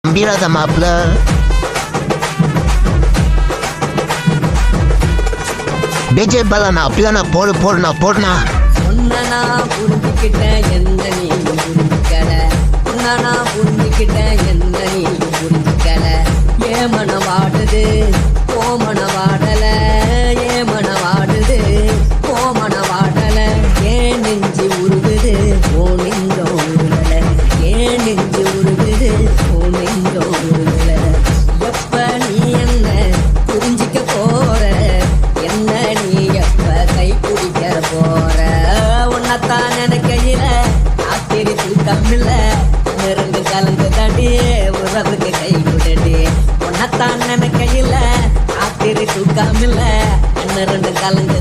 நம்பிராத மாப்பிள. டிஜே பாலா அப்படியே போடுனா உன்னா புரிஞ்சுக்கிட்டேன் என்ன நீ புரிஞ்சுக்கல. உன்னா புரிஞ்சுக்கிட்டேன் என்ன நீ புரிஞ்சுக்கல. ஏ மனம் வாடுது ஓ மன வாடல. ஏ மன வாடுது ஓ மன வாடல. ஏன் நெஞ்சு உருகுது ஓ நெஞ்சோ உருகல. ஏன் நெஞ்சு உருகுது ஓ நெஞ்சோ உருகல. எப்ப நீ என்ன புரிஞ்சிக்க போற, என்ன நீ எப்ப கை குடிக்க போற. உன்னத்தான் நினைக்கையில ஆத்திரி தூக்கமில்ல. நெருங்கு கலந்து தடி உறவுக்கு கை குடடி. உன்னத்தான் நினைக்கையில ஆத்திரி தூக்கமில்ல. நெருங்கு கலந்து